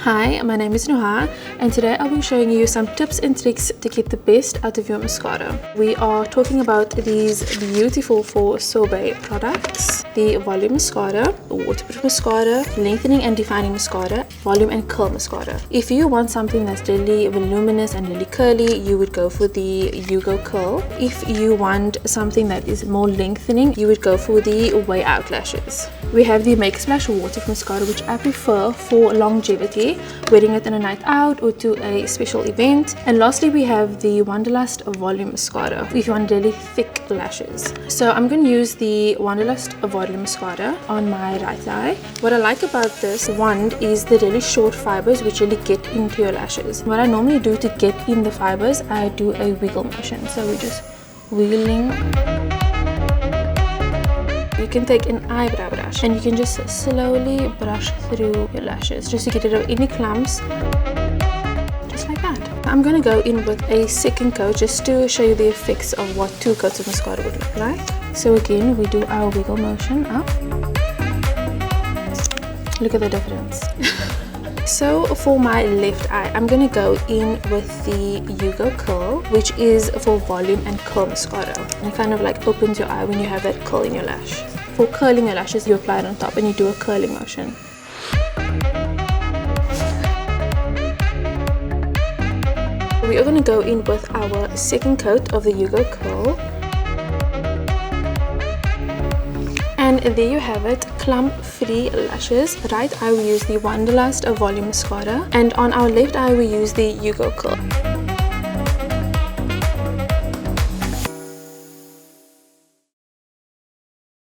Hi, my name is Nuha, and today I'll be showing you some tips and tricks to get the best out of your mascara. We are talking about these beautiful 4 Sorbet products: the volume mascara, waterproof mascara, lengthening and defining mascara, volume and curl mascara. If you want something that's really voluminous and really curly, you would go for the Yugo Curl. If you want something that is more lengthening, you would go for the Way Out lashes. We have the Make Splash waterproof mascara, which I prefer for longevity, wearing it on a night out or to a special event. And lastly, we have the Wanderlust volume mascara if you want really thick lashes. So I'm going to use the Wanderlust volume mascara on my right eye. What I like about this wand is the really short fibers which really get into your lashes. What I normally do to get in the fibers, I do a wiggle motion. So we're just wiggling. You can take an eyebrow brush and you can just slowly brush through your lashes just to get rid of any clumps, just like that. I'm going to go in with a second coat just to show you the effects of what 2 coats of mascara would look like. So again, we do our wiggle motion up. Look at the difference. So for my left eye, I'm going to go in with the Yugo Curl, which is for volume and curl mascara. And it kind of like opens your eye when you have that curl in your lash. For curling your lashes, you apply it on top and you do a curling motion. We are going to go in with our second coat of the Yugo Curl. And there you have it, clump-free lashes. Right eye we use the Wanderlust volume mascara, and on our left eye we use the Yugo Curl.